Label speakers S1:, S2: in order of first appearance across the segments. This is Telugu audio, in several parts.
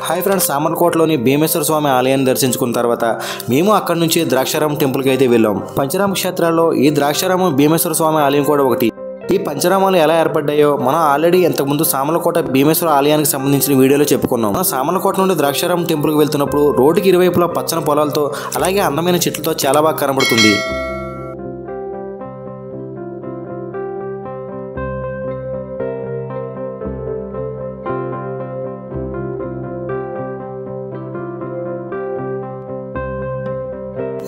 S1: హాయ్ ఫ్రెండ్స్, సామర్లకోటలోని భీమేశ్వర స్వామి ఆలయాన్ని దర్శించుకున్న తర్వాత మేము అక్కడి నుంచి ద్రాక్షారామం టెంపుల్కి అయితే వెళ్ళాం. పంచరామ క్షేత్రాల్లో ఈ ద్రాక్షారామం భీమేశ్వర స్వామి ఆలయం కూడా ఒకటి. ఈ పంచరామాలు ఎలా ఏర్పడ్డాయో మనం ఆల్రెడీ ఇంతకుముందు సామర్లకోట భీమేశ్వర ఆలయానికి సంబంధించిన వీడియోలో చెప్పుకున్నాం. మనం సామర్లకోట నుండి ద్రాక్షారామం టెంపుల్కి వెళ్తున్నప్పుడు రోడ్డుకి ఇరువైపులా పచ్చని పొలాలతో అలాగే అందమైన చెట్లతో చాలా బాగా కనబడుతుంది.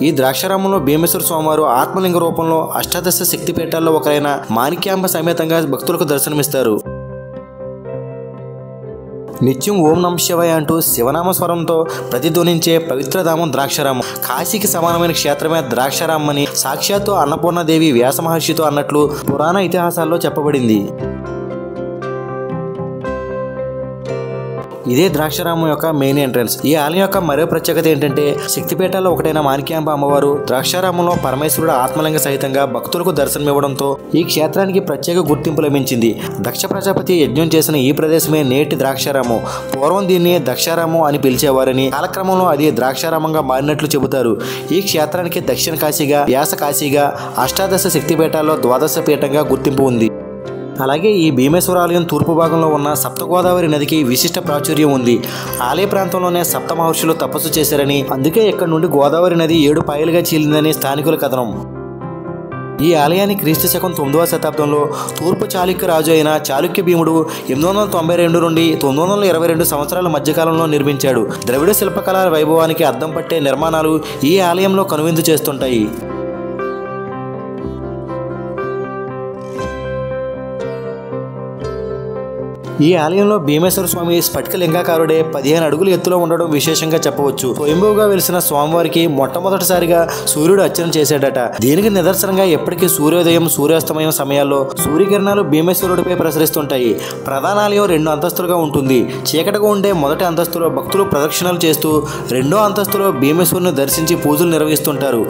S1: ఈ ద్రాక్షారామంలో భీమేశ్వర స్వామివారు ఆత్మలింగ రూపంలో అష్టాదశ శక్తిపీఠాల్లో ఒకరైన మాణిక్యాంబ సమేతంగా భక్తులకు దర్శనమిస్తారు. నిత్యం ఓం నమః శివాయ అంటూ శివనామ స్వరంతో ప్రతిధ్వనించే పవిత్రధామం ద్రాక్షారామం. కాశీకి సమానమైన క్షేత్రమే ద్రాక్షారామం అని సాక్షాత్తు అన్నపూర్ణాదేవి వ్యాస మహర్షితో అన్నట్లు పురాణ ఇతిహాసాల్లో చెప్పబడింది. ఇదే ద్రాక్షారామం యొక్క మెయిన్ ఎంట్రన్స్. ఈ ఆలయం యొక్క మరో ప్రత్యేకత ఏంటంటే శక్తిపీఠాల్లో ఒకటైన మాణిక్యాంబ అమ్మవారు ద్రాక్షారామంలో పరమేశ్వరుడు ఆత్మలింగ సహితంగా భక్తులకు దర్శనమివ్వడంతో ఈ క్షేత్రానికి ప్రత్యేక గుర్తింపు లభించింది. దక్ష ప్రజాపతి యజ్ఞం చేసిన ఈ ప్రదేశమే నేటి ద్రాక్షారామం. పూర్వం దీన్ని దక్షారామం అని పిలిచేవారని, కాలక్రమంలో అది ద్రాక్షారామంగా మారినట్లు చెబుతారు. ఈ క్షేత్రానికి దక్షిణ కాశీగా, వ్యాస కాశీగా, అష్టాదశ శక్తిపీఠాల్లో ద్వాదశ పీఠంగా గుర్తింపు ఉంది. అలాగే ఈ భీమేశ్వర ఆలయం తూర్పు భాగంలో ఉన్న సప్తగోదావరి నదికి విశిష్ట ప్రాచుర్యం ఉంది. ఆలయ ప్రాంతంలోనే సప్త మహర్షులు తపస్సు చేశారని, అందుకే ఇక్కడ నుండి గోదావరి నది 7 పాయలుగా చీలిందని స్థానికుల కథనం. ఈ ఆలయాన్ని క్రీస్తు శకం 9వ శతాబ్దంలో తూర్పు చాళుక్య రాజు అయిన చాళుక్య భీముడు 892 నుండి 922 సంవత్సరాల మధ్యకాలంలో నిర్మించాడు. ద్రవిడ శిల్పకళా వైభవానికి అద్దం పట్టే నిర్మాణాలు ఈ ఆలయంలో కనువిందు చేస్తుంటాయి. ఈ ఆలయంలో భీమేశ్వర స్వామి స్ఫటిక లింగాకారుడే 15 అడుగుల ఎత్తులో ఉండడం విశేషంగా చెప్పవచ్చు. స్వయంభూగా వెలిసిన స్వామివారికి మొట్టమొదటిసారిగా సూర్యుడు అర్చన చేశాడట. దీనికి నిదర్శనంగా ఎప్పటికీ సూర్యోదయం, సూర్యాస్తమయం సమయాల్లో సూర్యకిరణాలు భీమేశ్వరుడిపై ప్రసరిస్తుంటాయి. ప్రధాన ఆలయం 2 అంతస్తులుగా ఉంటుంది. చీకటిగా ఉండే మొదటి అంతస్తులో భక్తులు ప్రదక్షిణలు చేస్తూ, 2వ అంతస్తులో భీమేశ్వరుని దర్శించి పూజలు నిర్వహిస్తుంటారు.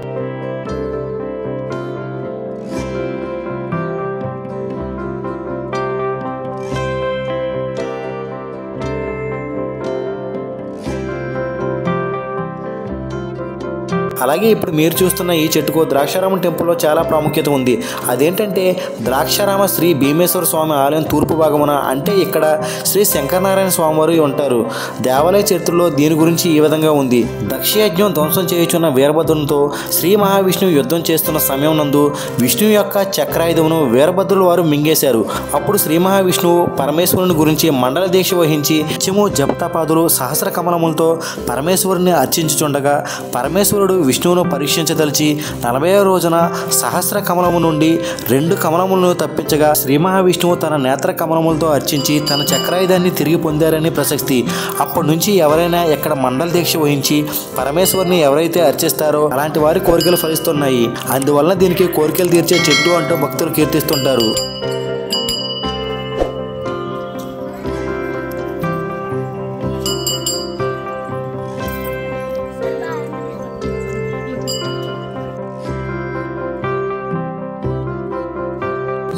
S1: అలాగే ఇప్పుడు మీరు చూస్తున్న ఈ చెట్టుకు ద్రాక్షారామం టెంపుల్లో చాలా ప్రాముఖ్యత ఉంది. అదేంటంటే ద్రాక్షారామ శ్రీ భీమేశ్వర స్వామి ఆలయం తూర్పు భాగమున, అంటే ఇక్కడ శ్రీ శంకరనారాయణ స్వామివారు ఉంటారు. దేవాలయ చరిత్రలో దీని గురించి ఈ విధంగా ఉంది. దక్షయజ్ఞం ధ్వంసం చేయుచున్న వీరభద్రునితో శ్రీ మహావిష్ణువు యుద్ధం చేస్తున్న సమయం నందు విష్ణువు యొక్క చక్రాయుధమును వీరభద్రుల వారు మింగేశారు. అప్పుడు శ్రీ మహావిష్ణువు పరమేశ్వరుని గురించి మండల దీక్ష వహించి నిత్యము జపతపాదులు సహస్ర కమలములతో పరమేశ్వరుని అర్చించుచుండగా పరమేశ్వరుడు విష్ణువును పరీక్షించదలిచి 40వ రోజున సహస్ర కమలము నుండి 2 కమలములను తప్పించగా శ్రీ మహావిష్ణువు తన నేత్ర కమలములతో అర్చించి తన చక్రాయుధాన్ని తిరిగి పొందారని ప్రసక్తి. అప్పటి నుంచి ఎవరైనా ఎక్కడ మండల దీక్ష వహించి పరమేశ్వరుని ఎవరైతే అర్చిస్తారో అలాంటి వారి కోరికలు ఫలిస్తున్నాయి. అందువలన దీనికి కోరికలు తీర్చే చెట్టు అంటూ భక్తులు కీర్తిస్తుంటారు.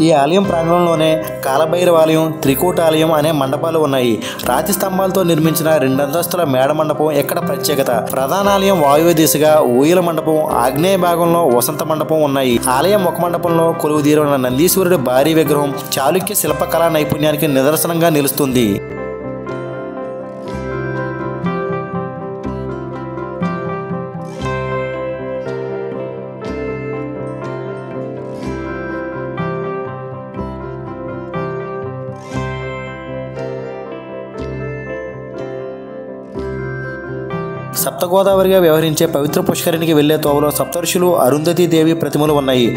S1: ఈ ఆలయం ప్రాంగణంలోనే కాలభైరవాలయం, త్రికూటాలయం అనే మండపాలు ఉన్నాయి. రాతి స్తంభాలతో నిర్మించిన 2 అంతస్తుల మేడ మండపం ఇక్కడ ప్రత్యేకత. ప్రధాన ఆలయం వాయువ్య దిశగా ఊయల మండపం, ఆగ్నేయ భాగంలో వసంత మండపం ఉన్నాయి. ఆలయం ఒక మండపంలో కొలువుదీరిన నందీశ్వరుడి భారీ విగ్రహం చాళుక్య శిల్పకళా నైపుణ్యానికి నిదర్శనంగా నిలుస్తుంది. సప్తగోదావరిగా వ్యవహరించే పవిత్ర పుష్కరిణికి వెళ్లే తోవలో సప్తర్షులు, అరుంధతీ దేవి ప్రతిమలు ఉన్నాయి.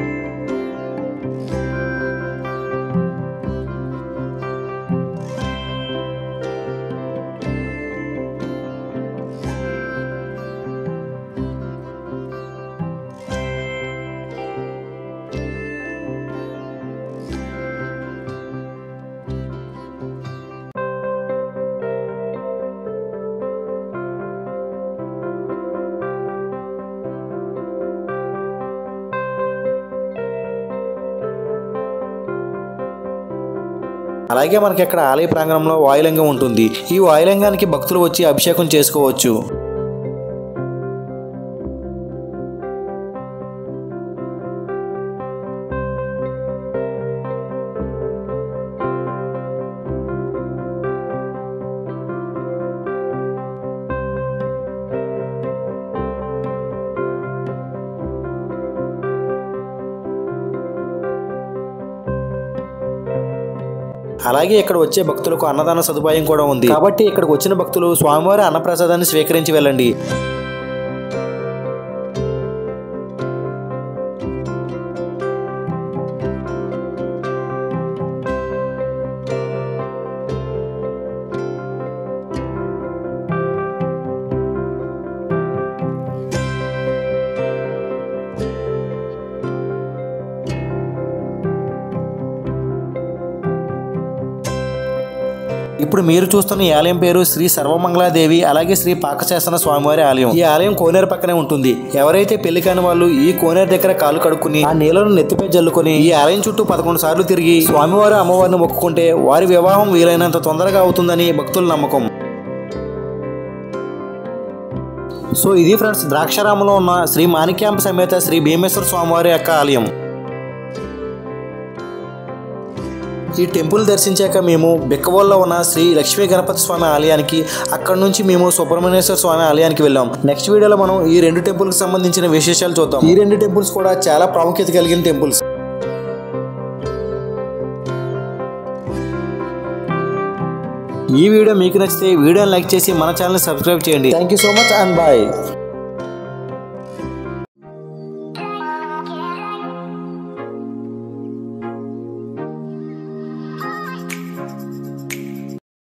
S1: అలాగే మనకి ఇక్కడ ఆలయ ప్రాంగణంలో వాయులింగం ఉంటుంది. ఈ వాయులింగానికి భక్తులు వచ్చి అభిషేకం చేసుకోవచ్చు. అలాగే ఇక్కడ వచ్చే భక్తులకు అన్నదాన సదుపాయం కూడా ఉంది. కాబట్టి ఇక్కడికి వచ్చిన భక్తులు స్వామివారి అన్నప్రసాదాన్ని స్వీకరించి వెళ్ళండి. ఇప్పుడు మీరు చూస్తున్న ఈ ఆలయం పేరు శ్రీ సర్వమంగళాదేవి అలాగే శ్రీ పాకశాసన స్వామివారి ఆలయం. ఈ ఆలయం కోనేరు పక్కనే ఉంటుంది. ఎవరైతే పెళ్లి కాని వాళ్ళు ఈ కోనేరు దగ్గర కాలు కడుక్కుని ఆ నీళ్లను నెత్తిపై జల్లుకొని ఈ ఆలయం చుట్టూ 11 సార్లు తిరిగి స్వామివారు అమ్మవారిని మొక్కుకుంటే వారి వివాహం వీలైనంత తొందరగా అవుతుందని భక్తుల నమ్మకం. సో ఇది ఫ్రెండ్స్, ద్రాక్షారామంలో ఉన్న శ్రీ మాణిక్యాంబ సమేత శ్రీ భీమేశ్వర స్వామివారి యొక్క ఆలయం. ఈ టెంపుల్ దర్శించాక మేము బిక్కవోల్లో ఉన్న శ్రీ లక్ష్మీ గణపతి స్వామి ఆలయానికి, అక్కడ నుంచి మేము సుబ్రహ్మణ్యేశ్వర స్వామి ఆలయానికి వెళ్ళాం. నెక్స్ట్ వీడియోలో మనం ఈ 2 టెంపుల్కి సంబంధించిన విశేషాలు చూద్దాం. ఈ 2 టెంపుల్స్ కూడా చాలా ప్రాముఖ్యత కలిగిన టెంపుల్స్. ఈ వీడియో మీకు నచ్చితే వీడియోని లైక్ చేసి మన ఛానల్ని సబ్స్క్రైబ్ చేయండి. Thank you so much and bye.